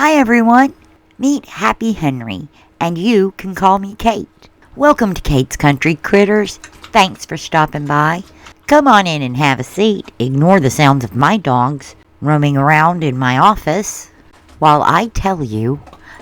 Hi everyone, meet Happy Henry, and you can call me Kate. Welcome to Kate's Country Critters. Thanks for stopping by. Come on in and have a seat. Ignore the sounds of my dogs roaming around in my office while I tell you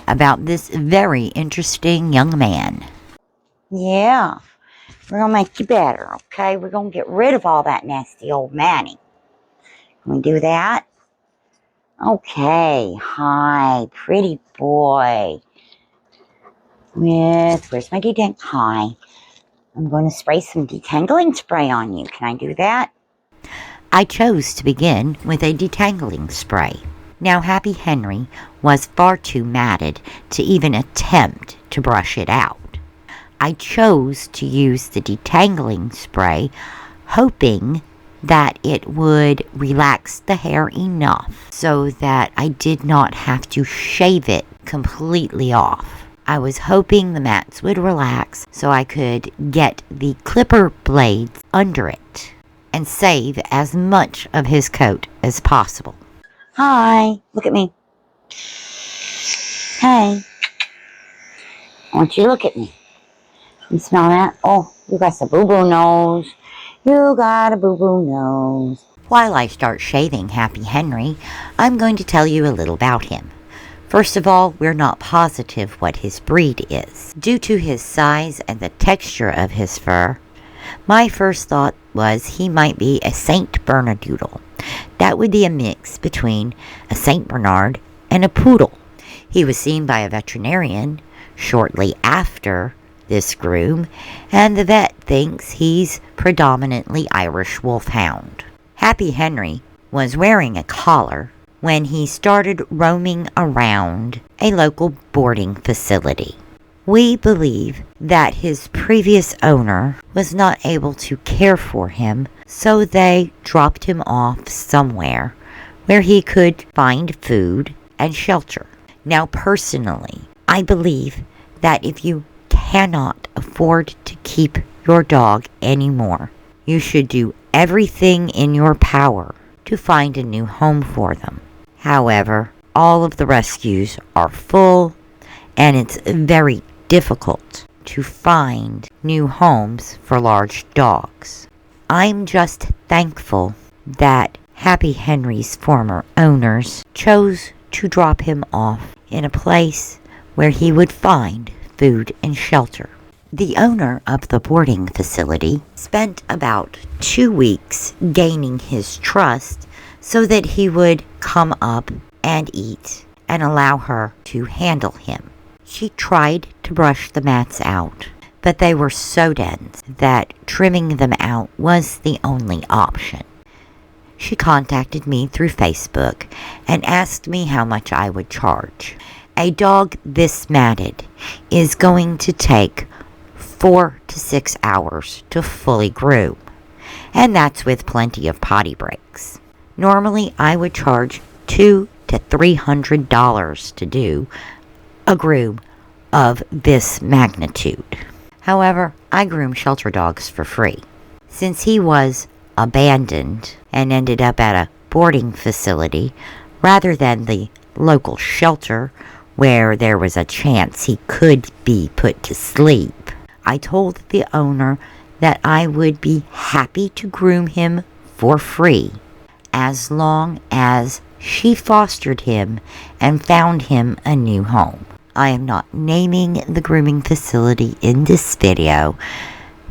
about this very interesting young man. Yeah, we're going to make you better, okay? We're going to get rid of all that nasty old Manny. Can we do that? Okay, hi, pretty boy. Where's my detang? Hi. I'm going to spray some detangling spray on you. Can I do that? I chose to begin with a detangling spray. Now, Happy Henry was far too matted to even attempt to brush it out. I chose to use the detangling spray, hoping that it would relax the hair enough so that I did not have to shave it completely off. I was hoping the mats would relax so I could get the clipper blades under it and save as much of his coat as possible. Hi, look at me. Hey, I want you to look at me. You smell that? Oh, you got a boo-boo nose. You got a boo-boo nose. While I start shaving Happy Henry, I'm going to tell you a little about him. First of all, we're not positive what his breed is. Due to his size and the texture of his fur, my first thought was he might be a Saint Bernedoodle. That would be a mix between a Saint Bernard and a poodle. He was seen by a veterinarian shortly after this groom, and the vet thinks he's predominantly Irish Wolfhound. Happy Henry was wearing a collar when he started roaming around a local boarding facility. We believe that his previous owner was not able to care for him, so they dropped him off somewhere where he could find food and shelter. Now, personally, I believe that if you cannot afford to keep your dog anymore, you should do everything in your power to find a new home for them. However, all of the rescues are full, and it's very difficult to find new homes for large dogs. I'm just thankful that Happy Henry's former owners chose to drop him off in a place where he would find food and shelter. The owner of the boarding facility spent about 2 weeks gaining his trust so that he would come up and eat and allow her to handle him. She tried to brush the mats out, but they were so dense that trimming them out was the only option. She contacted me through Facebook and asked me how much I would charge. A dog this matted is going to take 4 to 6 hours to fully groom, and that's with plenty of potty breaks. Normally, I would charge $200 to $300 to do a groom of this magnitude. However, I groom shelter dogs for free. Since he was abandoned and ended up at a boarding facility rather than the local shelter where there was a chance he could be put to sleep, I told the owner that I would be happy to groom him for free as long as she fostered him and found him a new home. I am not naming the grooming facility in this video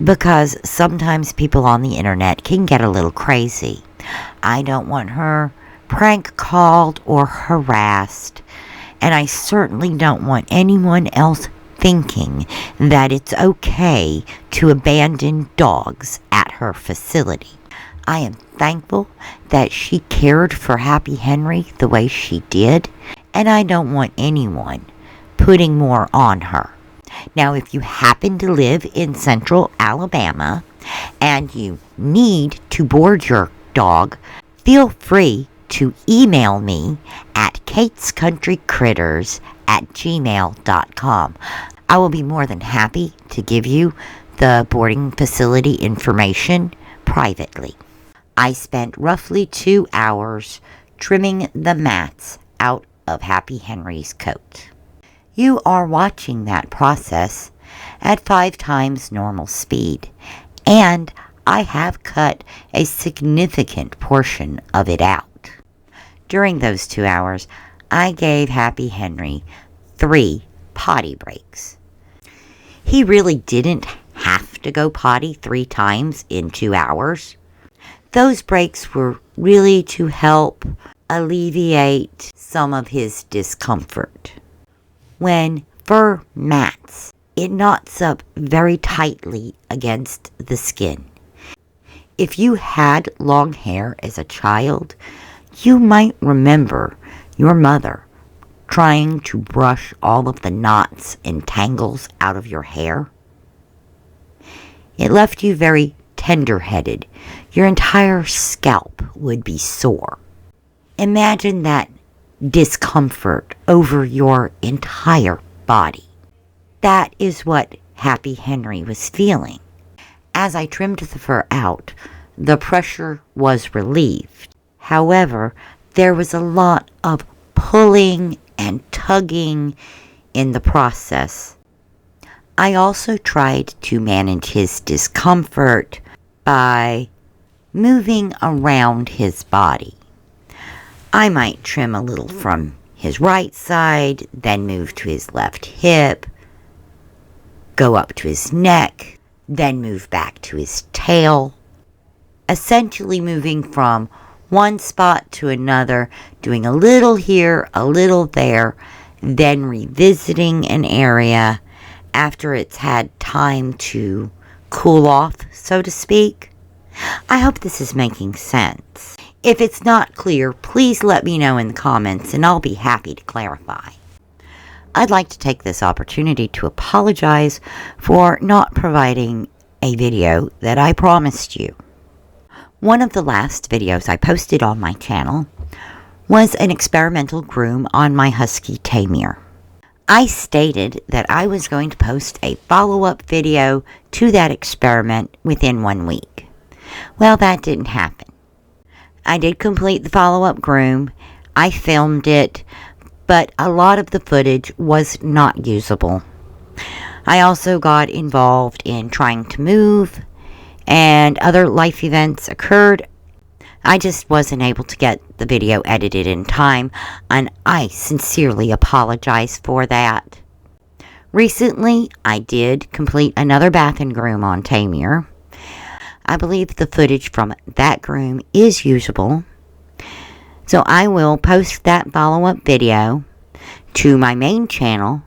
because sometimes people on the internet can get a little crazy. I don't want her prank called or harassed, and I certainly don't want anyone else thinking that it's okay to abandon dogs at her facility. I am thankful that she cared for Happy Henry the way she did, and I don't want anyone putting more on her. Now, if you happen to live in central Alabama and you need to board your dog, feel free to email me at katescountrycritters@gmail.com. I will be more than happy to give you the boarding facility information privately. I spent roughly 2 hours trimming the mats out of Happy Henry's coat. You are watching that process at 5 times normal speed, and I have cut a significant portion of it out. During those 2 hours, I gave Happy Henry 3 potty breaks. He really didn't have to go potty 3 times in 2 hours. Those breaks were really to help alleviate some of his discomfort. When fur mats, it knots up very tightly against the skin. If you had long hair as a child, you might remember your mother trying to brush all of the knots and tangles out of your hair. It left you very tender-headed. Your entire scalp would be sore. Imagine that discomfort over your entire body. That is what Happy Henry was feeling. As I trimmed the fur out, the pressure was relieved. However, there was a lot of pulling and tugging in the process. I also tried to manage his discomfort by moving around his body. I might trim a little from his right side, then move to his left hip, go up to his neck, then move back to his tail, essentially moving from one spot to another, doing a little here, a little there, then revisiting an area after it's had time to cool off, so to speak. I hope this is making sense. If it's not clear, please let me know in the comments and I'll be happy to clarify. I'd like to take this opportunity to apologize for not providing a video that I promised you. One of the last videos I posted on my channel was an experimental groom on my husky Tamir. I stated that I was going to post a follow-up video to that experiment within 1 week. Well, that didn't happen. I did complete the follow-up groom. I filmed it, but a lot of the footage was not usable. I also got involved in trying to move, and other life events occurred. I just wasn't able to get the video edited in time, and I sincerely apologize for that. Recently, I did complete another bath and groom on Tamir. I believe the footage from that groom is usable, so I will post that follow-up video to my main channel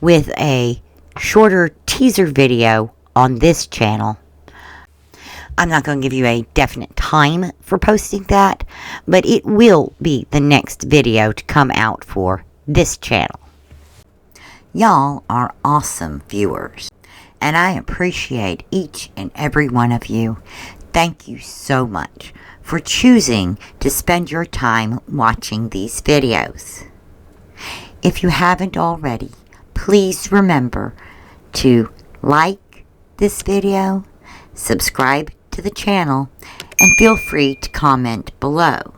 with a shorter teaser video on this channel. I'm not going to give you a definite time for posting that, but it will be the next video to come out for this channel. Y'all are awesome viewers, and I appreciate each and every one of you. Thank you so much for choosing to spend your time watching these videos. If you haven't already, please remember to like this video, subscribe to the channel, and feel free to comment below.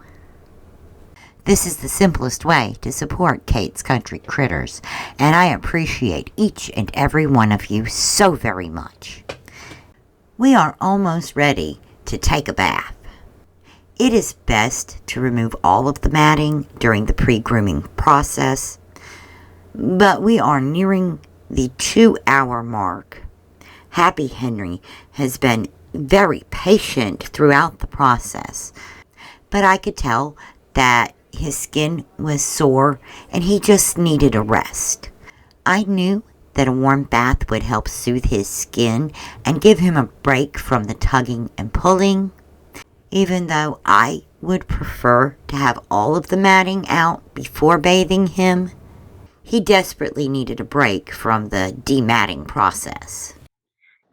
This is the simplest way to support Kate's Country Critters, and I appreciate each and every one of you so very much. We are almost ready to take a bath. It is best to remove all of the matting during the pre-grooming process, but we are nearing the 2-hour mark. Happy Henry has been very patient throughout the process, but I could tell that his skin was sore and he just needed a rest. I knew that a warm bath would help soothe his skin and give him a break from the tugging and pulling. Even though I would prefer to have all of the matting out before bathing him, he desperately needed a break from the dematting process.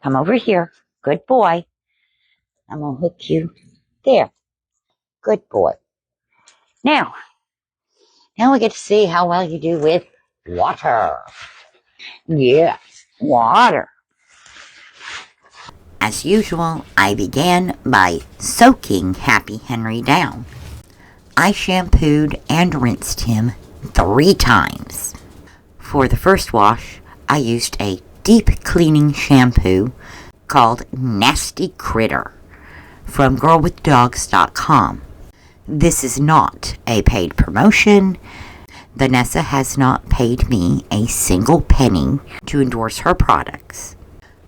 Come over here. Good boy. I'm going to hook you. There. Good boy. Now we get to see how well you do with water. Yes, water. As usual, I began by soaking Happy Henry down. I shampooed and rinsed him 3 times. For the first wash, I used a deep cleaning shampoo called Nasty Critter from girlwithdogs.com. This is not a paid promotion. Vanessa has not paid me a single penny to endorse her products.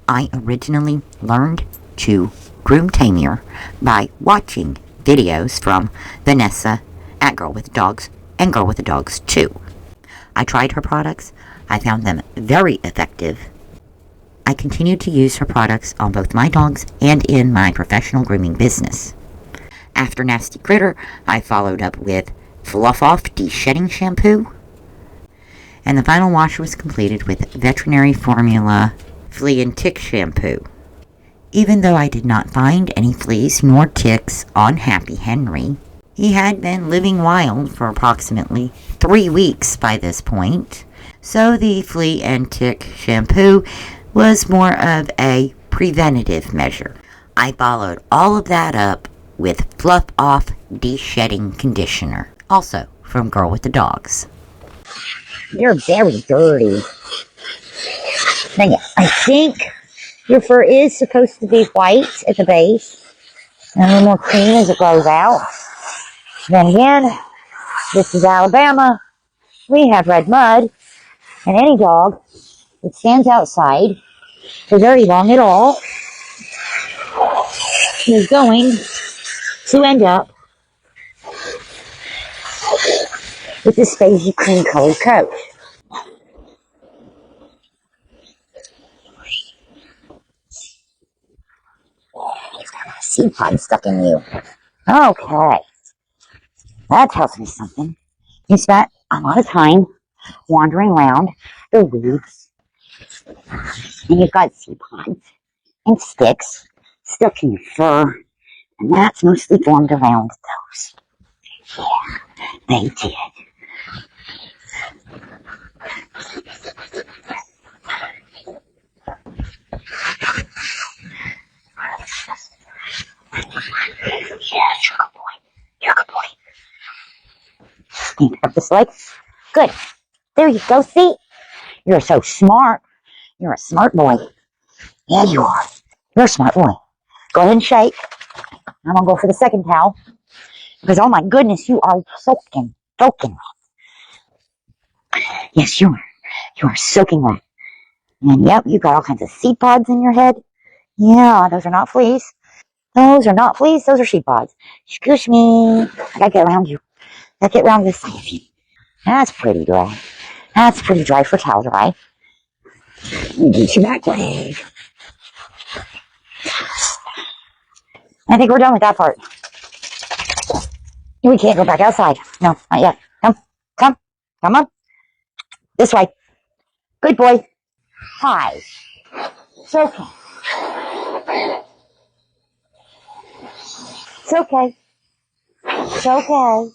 I originally learned to groom Tamir by watching videos from Vanessa at Girl with Dogs and Girl with the Dogs 2. I tried her products. I found them very effective. I continued to use her products on both my dogs and in my professional grooming business. After Nasty Critter, I followed up with Fluff Off De-Shedding Shampoo. And the final wash was completed with Veterinary Formula Flea and Tick Shampoo. Even though I did not find any fleas nor ticks on Happy Henry, he had been living wild for approximately 3 weeks by this point, so the flea and tick shampoo was more of a preventative measure. I followed all of that up with Fluff Off De-Shedding Conditioner, also from Girl with the Dogs. You're very dirty. I think your fur is supposed to be white at the base and a little more cream as it grows out. Then again, this is Alabama. We have red mud, and any dog that stands outside for very long at all is going to end up with this spacey cream colored coat. You've got a seed pod stuck in you. Okay. That tells me something. You spent a lot of time wandering around the weeds, and you've got seed pods and sticks stuck in your fur, and that's mostly formed around those. Yeah, they did. Yes, you're a good boy. You're a good boy. Stand up this leg. Good. There you go. See? You're so smart. You're a smart boy. Yeah, you are. You're a smart boy. Go ahead and shake. I'm going to go for the second towel. Because, oh my goodness, you are soaking wet. Yes, you are. You are soaking wet. And yep, you got all kinds of seed pods in your head. Yeah, those are not fleas. Those are not fleas. Those are seed pods. Excuse me. I gotta get around you. I gotta get around this side of you. That's pretty dry. That's pretty dry for towel dry. You get your back leg. I think we're done with that part. We can't go back outside. No, not yet. Come on. This way. Good boy. Hi. It's okay. It's okay. It's okay.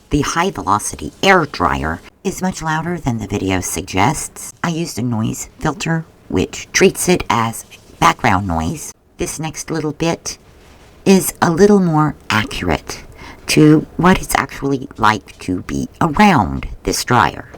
The high-velocity air dryer is much louder than the video suggests. I used a noise filter, which treats it as background noise. This next little bit is a little more accurate to what it's actually like to be around this dryer.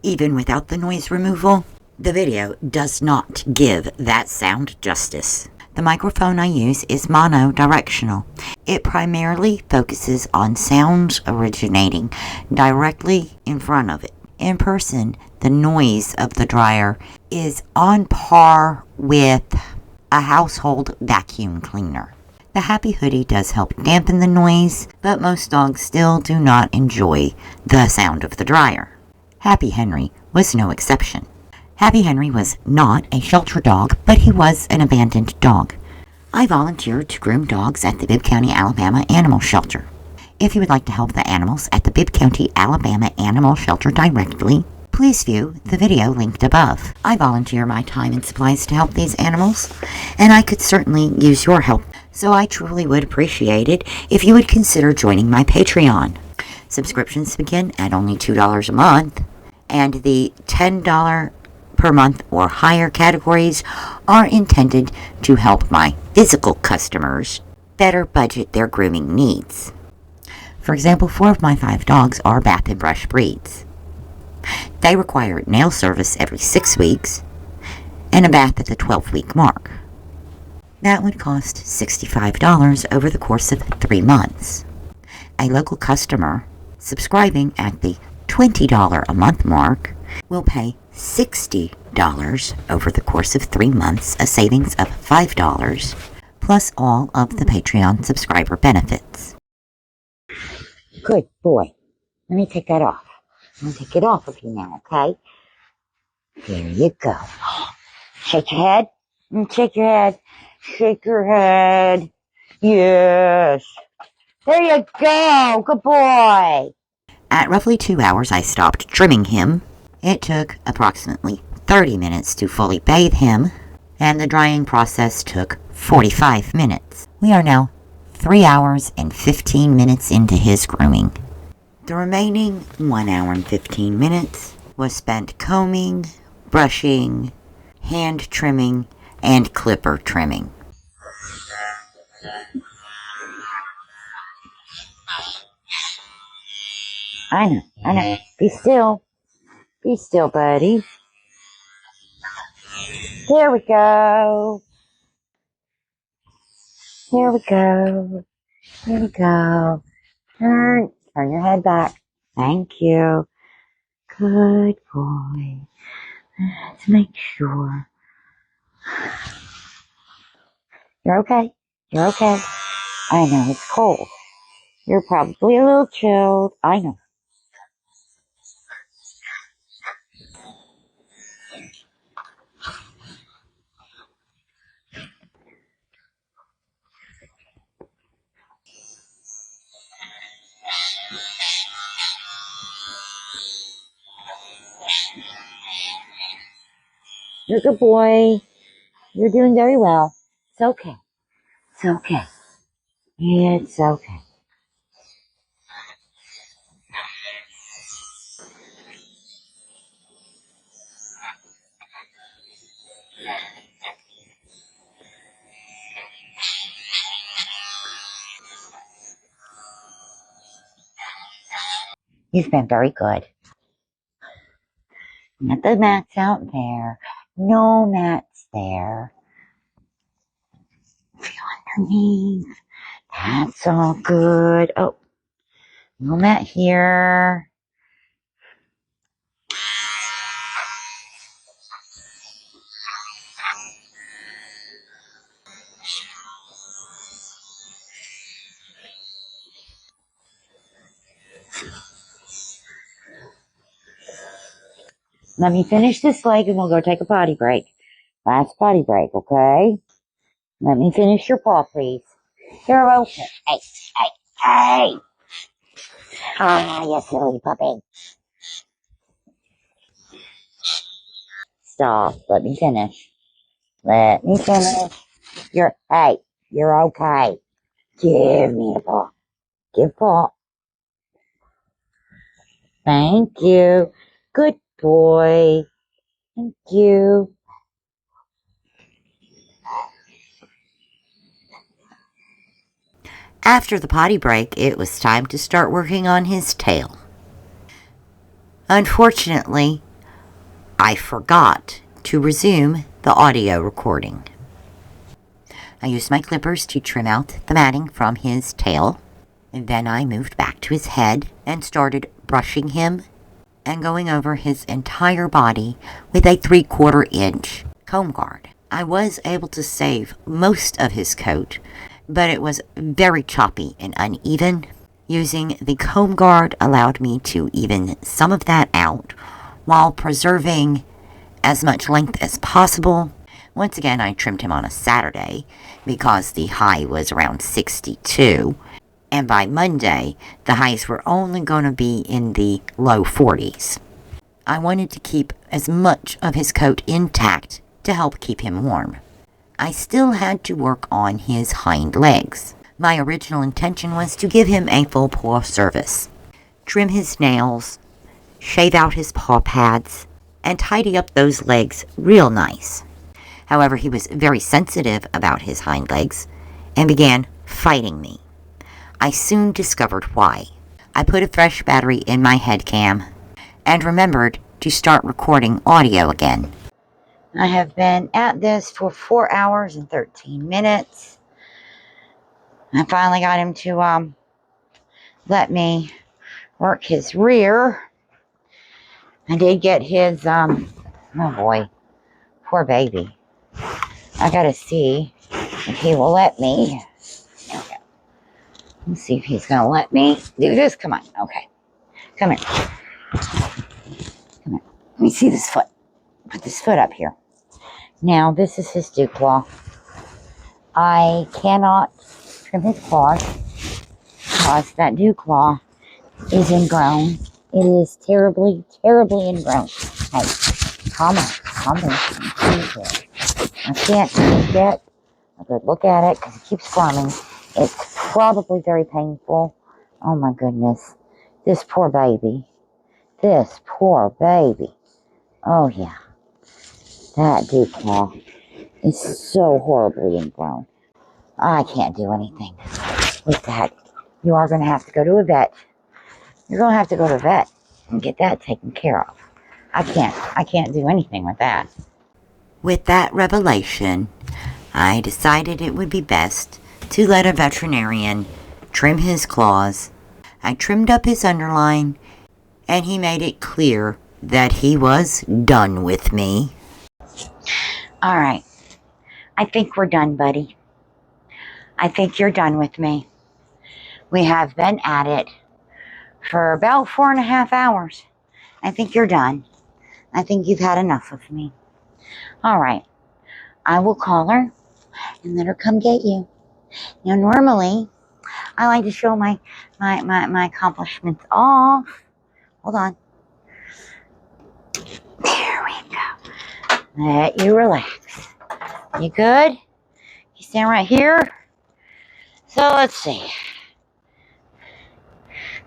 Even without the noise removal, the video does not give that sound justice. The microphone I use is mono-directional. It primarily focuses on sounds originating directly in front of it. In person, the noise of the dryer is on par with a household vacuum cleaner. The Happy Hoodie does help dampen the noise, but most dogs still do not enjoy the sound of the dryer. Happy Henry was no exception. Happy Henry was not a shelter dog, but he was an abandoned dog. I volunteered to groom dogs at the Bibb County, Alabama Animal Shelter. If you would like to help the animals at the Bibb County, Alabama Animal Shelter directly, please view the video linked above. I volunteer my time and supplies to help these animals, and I could certainly use your help. So I truly would appreciate it if you would consider joining my Patreon. Subscriptions begin at only $2 a month, and the $10 per month or higher categories are intended to help my physical customers better budget their grooming needs. For example, 4 of my 5 dogs are bath and brush breeds. They require nail service every 6 weeks and a bath at the 12-week mark. That would cost $65 over the course of 3 months. A local customer subscribing at the $20 a month mark will pay $60 over the course of 3 months, a savings of $5, plus all of the Patreon subscriber benefits. Good boy. Let me take that off. I'm going to take it off of you now, okay? There you go. Shake your head. Shake your head. Shake your head. Yes. There you go. Good boy. At roughly 2 hours, I stopped trimming him. It took approximately 30 minutes to fully bathe him, and the drying process took 45 minutes. We are now 3 hours and 15 minutes into his grooming. The remaining 1 hour and 15 minutes was spent combing, brushing, hand trimming, and clipper trimming. I know. Be still. Be still, buddy. There we go. There we go. There we go. Turn your head back. Thank you. Good boy. Let's make sure. You're okay. You're okay. I know, it's cold. You're probably a little chilled. I know. You're a good boy. You're doing very well. It's okay. It's okay. It's okay. He's been very good. Not the mats out there. No mats there. Feel underneath. That's all good. Oh, no mat here. Let me finish this leg and we'll go take a potty break. Last potty break, okay? Let me finish your paw, please. You're open. Hey. Ah, you silly puppy. Stop. Let me finish. You're okay. Give me a paw. Give paw. Thank you. Good boy. Thank you. After the potty break, it was time to start working on his tail. Unfortunately, I forgot to resume the audio recording. I used my clippers to trim out the matting from his tail, and then I moved back to his head and started brushing him and going over his entire body with a 3/4 inch comb guard. I was able to save most of his coat, but it was very choppy and uneven. Using the comb guard allowed me to even some of that out while preserving as much length as possible. Once again, I trimmed him on a Saturday because the high was around 62. And by Monday, the highs were only going to be in the low 40s. I wanted to keep as much of his coat intact to help keep him warm. I still had to work on his hind legs. My original intention was to give him a full paw service, trim his nails, shave out his paw pads, and tidy up those legs real nice. However, he was very sensitive about his hind legs and began fighting me. I soon discovered why. I put a fresh battery in my head cam and remembered to start recording audio again. I have been at this for 4 hours and 13 minutes. I finally got him to let me work his rear. I did get his, oh boy, poor baby. I gotta see if he will let me. There we go. Let's see if he's gonna let me do this. Come on, okay. Come here. Come here. Let me see this foot. Put this foot up here. Now, this is his dew claw. I cannot trim his claws because that dew claw is ingrown. It is terribly, terribly ingrown. Hey, calm on, calm down. I can't get a good look at it because it keeps squirming. It's probably very painful. Oh my goodness. This poor baby. This poor baby. Oh yeah. That dew claw is so horribly ingrown. I can't do anything with that. You are going to have to go to a vet. You're going to have to go to a vet and get that taken care of. I can't do anything with that. With that revelation, I decided it would be best to let a veterinarian trim his claws. I trimmed up his underline, and he made it clear that he was done with me. All right. I think we're done, buddy. I think you're done with me. We have been at it for about 4.5 hours. I think you're done. I think you've had enough of me. All right. I will call her and let her come get you. Now, normally, I like to show my accomplishments off. Hold on. There we go. Let you relax. You good? You stand right here? So, let's see.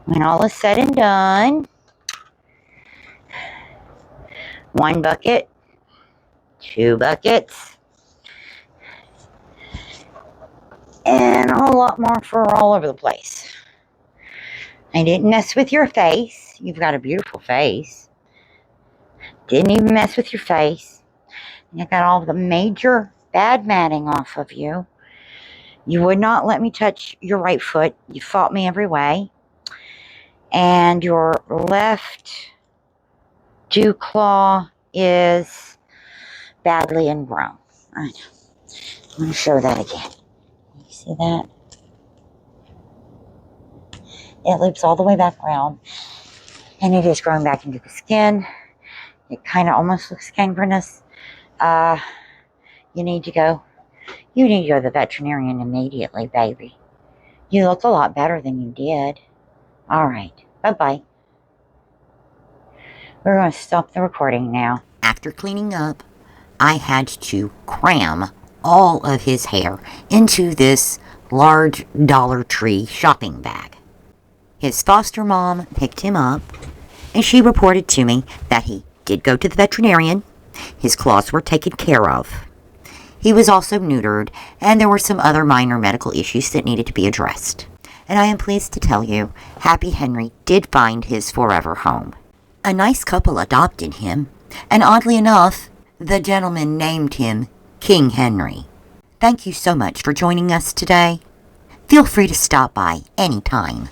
When all is said and done, 1 bucket, 2 buckets, and a whole lot more for all over the place. I didn't mess with your face. You've got a beautiful face. Didn't even mess with your face. I got all the major bad matting off of you. You would not let me touch your right foot. You fought me every way. And your left dew claw is badly ingrown. I know. I'm going to show that again. You see that? It loops all the way back around. And it is growing back into the skin. It kind of almost looks gangrenous. You need to go to the veterinarian immediately, baby. You look a lot better than you did. All right. Bye-bye. We're going to stop the recording now. After cleaning up, I had to cram all of his hair into this large Dollar Tree shopping bag. His foster mom picked him up, and she reported to me that he did go to the veterinarian. His claws were taken care of. He was also neutered, and there were some other minor medical issues that needed to be addressed. And I am pleased to tell you, Happy Henry did find his forever home. A nice couple adopted him, and oddly enough, the gentleman named him King Henry. Thank you so much for joining us today. Feel free to stop by anytime.